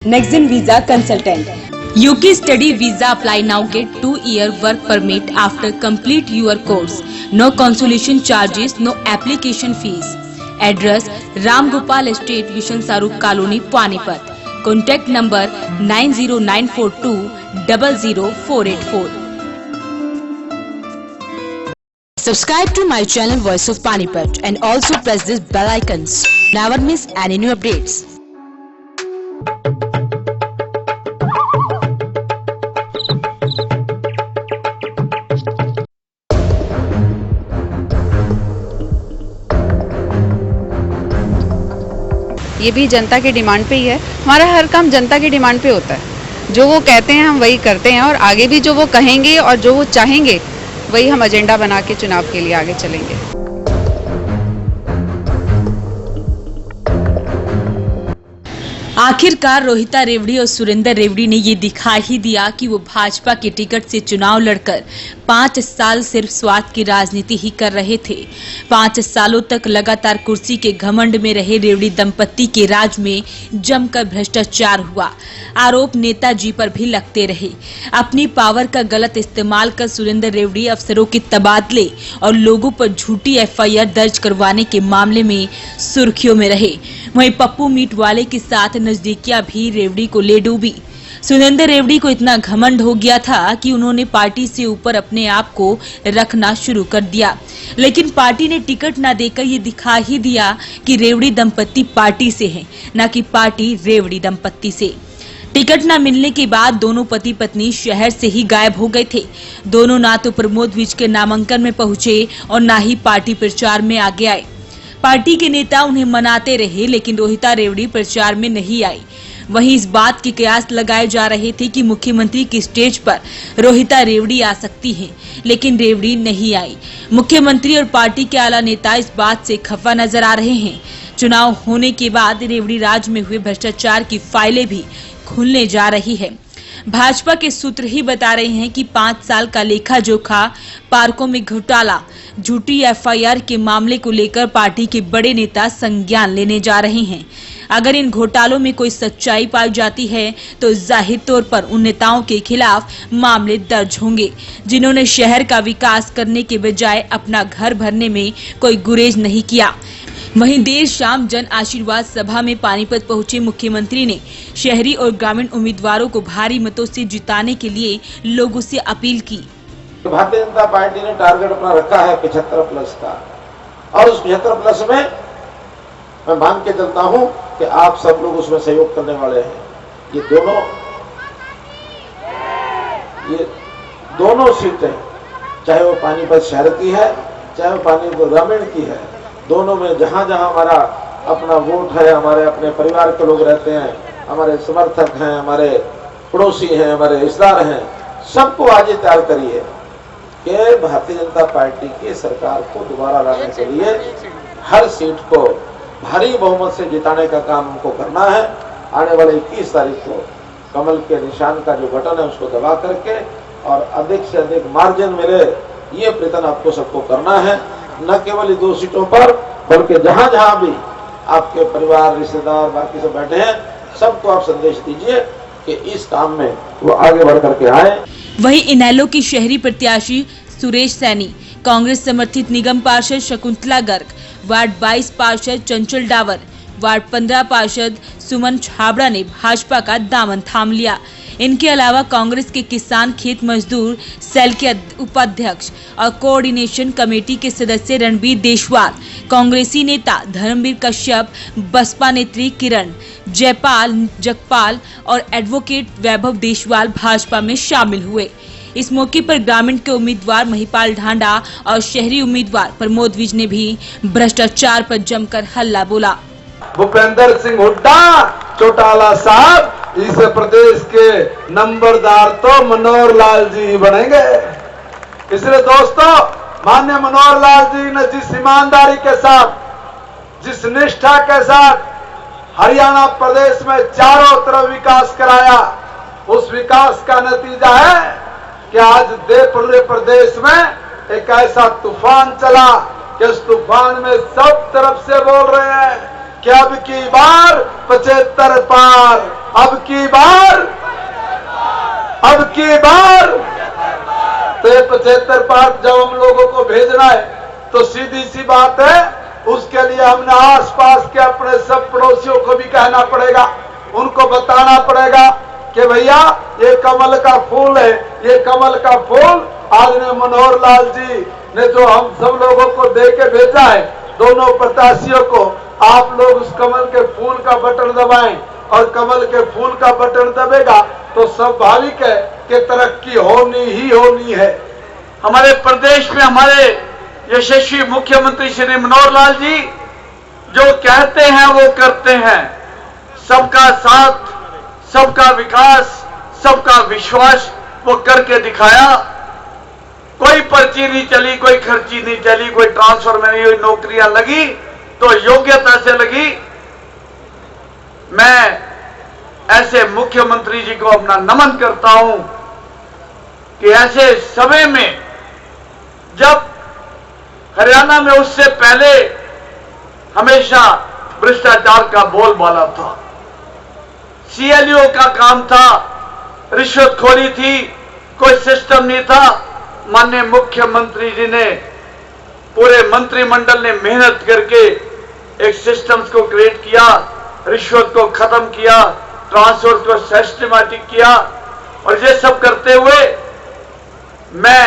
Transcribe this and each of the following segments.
Nexen Visa Consultant. UK study visa apply now, get 2-year work permit after complete your course. No consolation charges, no application fees. Address Ram Gopal Estate, Vishan Saruk Colony, Panipat. Contact number 90942 00484. Subscribe to my channel Voice of Panipat and also press this bell icons. Never miss any new updates. ये भी जनता की demand पे ही है। हमारा हर काम जनता की demand पे होता है। जो वो कहते हैं हम वही करते हैं और आगे भी जो वो कहेंगे और जो वो चाहेंगे वही हम एजेंडा बना के चुनाव के लिए आगे चलेंगे। आखिरकार रोहिता रेवड़ी और सुरेंद्र रेवड़ी ने ये दिखा ही दिया कि वो भाजपा के टिकट से चुनाव लड़कर 5 साल सिर्फ स्वार्थ की राजनीति ही कर रहे थे। 5 सालों तक लगातार कुर्सी के घमंड में रहे रेवड़ी दंपत्ति के राज में जमकर भ्रष्टाचार हुआ। आरोप नेताजी पर भी लगते रहे। अपनी पावर का गलत इस्तेमाल कर सुरेंद्र रेवड़ी अफसरों के तबादले और लोगों पर झूठी FIR दर्ज करवाने के मामले में सुर्खियों में रहे। वहीं पप्पू मीट वाले के साथ नजदीकियां भी रेवड़ी को ले डूबी। सुरेंद्र रेवड़ी को इतना घमंड हो गया था कि उन्होंने पार्टी से ऊपर अपने आप को रखना शुरू कर दिया, लेकिन पार्टी ने टिकट न देकर ये दिखा ही दिया कि रेवड़ी दंपत्ति पार्टी से है, न कि पार्टी रेवड़ी दंपत्ति से। टिकट न मिलने के बाद दोनों पति पत्नी शहर से ही गायब हो गए थे। दोनों ना तो प्रमोद विज के नामांकन में पहुंचे और न ही पार्टी प्रचार में आगे आए। पार्टी के नेता उन्हें मनाते रहे, लेकिन रोहिता रेवड़ी प्रचार में नहीं आई। वहीं इस बात के कयास लगाए जा रहे थे कि मुख्यमंत्री की स्टेज पर रोहिता रेवड़ी आ सकती हैं, लेकिन रेवड़ी नहीं आई। मुख्यमंत्री और पार्टी के आला नेता इस बात से खफा नजर आ रहे हैं। चुनाव होने के बाद रेवड़ी राज में हुए भ्रष्टाचार की फाइलें भी खुलने जा रही है। भाजपा के सूत्र ही बता रहे हैं कि 5 साल का लेखा जोखा, पार्कों में घोटाला, झूठी FIR के मामले को लेकर पार्टी के बड़े नेता संज्ञान लेने जा रहे हैं। अगर इन घोटालों में कोई सच्चाई पाई जाती है तो जाहिर तौर पर उन नेताओं के खिलाफ मामले दर्ज होंगे, जिन्होंने शहर का विकास करने के बजाय अपना घर भरने में कोई गुरेज नहीं किया। वहीं देर शाम जन आशीर्वाद सभा में पानीपत पहुंचे मुख्यमंत्री ने शहरी और ग्रामीण उम्मीदवारों को भारी मतों से जिताने के लिए लोगों से अपील की। भारतीय जनता पार्टी ने टारगेट अपना रखा है 75+ का, और उस 75+ में मैं मान के चलता हूं कि आप सब लोग उसमें सहयोग करने वाले हैं। ये दोनों सीटें, चाहे वो पानीपत शहर की है, चाहे वो पानीपत ग्रामीण की है, दोनों में जहां जहां हमारा अपना वोट है, हमारे अपने परिवार के लोग रहते हैं, हमारे समर्थक हैं, हमारे पड़ोसी हैं, हमारे रिश्तेदार हैं, सबको आज ये तैयार करिए कि भारतीय जनता पार्टी की सरकार को दोबारा लाने के लिए हर सीट को भारी बहुमत से जिताने का काम हमको करना है। आने वाले 21 तारीख को कमल के निशान का जो बटन है उसको दबा करके और अधिक से अधिक मार्जिन मिले, ये प्रयत्न आपको सबको करना है। न केवल 2 सीटों पर, बल्कि जहां जहां भी आपके परिवार, रिश्तेदार, बाकी सब बैठे हैं, सबको आप संदेश दीजिए कि इस काम में वो आगे बढ़ करके आए। वहीं इनेलो की शहरी प्रत्याशी सुरेश सैनी, कांग्रेस समर्थित निगम पार्षद शकुंतला गर्ग, वार्ड 22 पार्षद चंचल डावर, वार्ड 15 पार्षद सुमन छाबड़ा ने भाजपा का दामन थाम लिया। इनके अलावा कांग्रेस के किसान खेत मजदूर सेल के उपाध्यक्ष और कोऑर्डिनेशन कमेटी के सदस्य रणबीर देशवाल, कांग्रेसी नेता धर्मवीर कश्यप, बसपा नेत्री किरण जयपाल जगपाल और एडवोकेट वैभव देशवाल भाजपा में शामिल हुए। इस मौके पर ग्रामीण के उम्मीदवार महिपाल ढांडा और शहरी उम्मीदवार प्रमोद विज ने भी भ्रष्टाचार पर जमकर हल्ला बोला। भूपेंद्र सिंह हुड्डा चौटाला साहब, इस प्रदेश के नंबरदार तो मनोहर लाल जी ही बनेंगे। इसलिए दोस्तों, माननीय मनोहर लाल जी ने जिस ईमानदारी के साथ, जिस निष्ठा के साथ हरियाणा प्रदेश में चारों तरफ विकास कराया, उस विकास का नतीजा है कि आज पूरे प्रदेश में एक ऐसा तूफान चला कि उस तूफान में सब तरफ से बोल रहे हैं कि अब की बार 75 पार, अब की बार तो ये 75 पार जब हम लोगों को भेजना है तो सीधी सी बात है, उसके लिए हमने आसपास के अपने सब पड़ोसियों को भी कहना पड़ेगा, उनको बताना पड़ेगा कि भैया ये कमल का फूल है, ये कमल का फूल आदरणीय मनोहर लाल जी ने जो हम सब लोगों को दे के भेजा है, दोनों प्रत्याशियों को, आप लोग उस कमल के फूल का बटन दबाएं और कमल के फूल का बटन दबेगा तो स्वाभाविक है कि तरक्की होनी ही होनी है। हमारे प्रदेश में हमारे यशस्वी मुख्यमंत्री श्री मनोहर लाल जी जो कहते हैं वो करते हैं। सबका साथ, सबका विकास, सबका विश्वास वो करके दिखाया। कोई पर्ची नहीं चली, कोई खर्ची नहीं चली, कोई ट्रांसफर में नहीं हुई, नौकरियां लगी तो योग्यता से लगी। मैं ऐसे मुख्यमंत्री जी को अपना नमन करता हूं कि ऐसे समय में जब हरियाणा में उससे पहले हमेशा भ्रष्टाचार का बोलबाला था, सीएलओ का काम था, रिश्वतखोरी थी, कोई सिस्टम नहीं था। माननीय मुख्यमंत्री जी ने, पूरे मंत्रिमंडल ने मेहनत करके एक सिस्टम्स को क्रिएट किया, रिश्वत को खत्म किया, ट्रांसफर को सिस्टमैटिक किया और ये सब करते हुए मैं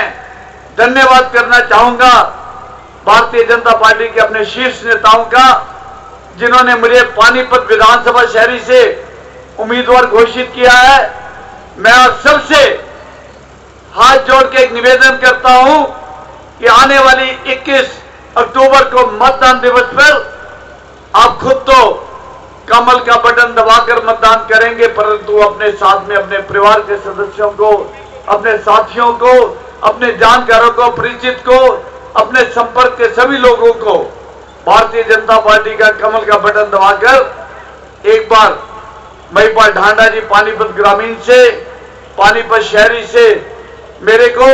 धन्यवाद करना चाहूंगा भारतीय जनता पार्टी के अपने शीर्ष नेताओं का, जिन्होंने मुझे पानीपत विधानसभा शहरी से उम्मीदवार घोषित किया है। मैं आप सबसे हाथ जोड़ के एक निवेदन करता हूं कि आने वाली 21 अक्टूबर को मतदान दिवस पर आप खुद तो कमल का बटन दबाकर मतदान करेंगे, परंतु अपने साथ में अपने परिवार के सदस्यों को, अपने साथियों को, अपने जानकारों को, परिचित को, अपने संपर्क के सभी लोगों को भारतीय जनता पार्टी का कमल का बटन दबाकर एक बार महिपाल ढांडा जी पानीपत ग्रामीण से, पानीपत शहरी से मेरे को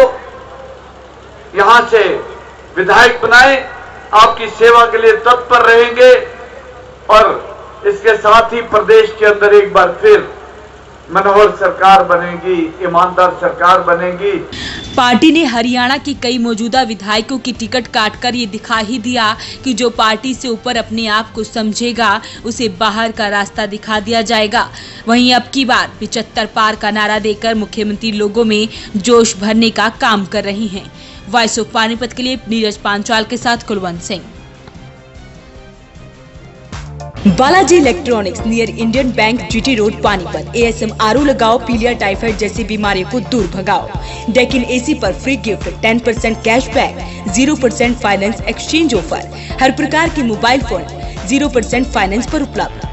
यहां से विधायक बनाए। आपकी सेवा के लिए तत्पर रहेंगे और इसके साथ ही प्रदेश के अंदर एक बार फिर मनोहर सरकार बनेगी, ईमानदार सरकार बनेगी। पार्टी ने हरियाणा के कई मौजूदा विधायकों की टिकट काटकर ये दिखा ही दिया कि जो पार्टी से ऊपर अपने आप को समझेगा उसे बाहर का रास्ता दिखा दिया जाएगा। वहीं अब की बार 75 पार का नारा देकर मुख्यमंत्री लोगों में जोश भरने का काम कर रही हैं। वॉइस ऑफ पानीपत के लिए नीरज पांचाल के साथ Kulwant Singh. Balaji electronics near Indian bank GT road Panipat. ASM RO लगाओ, पीलिया टाइफाइड जैसी बीमारियों को दूर भगाओ। डेकिन AC पर free gift, 10% cashback, 0% finance exchange offer. हर प्रकार के मोबाइल फोन 0% फाइनेंस पर उपलब्ध।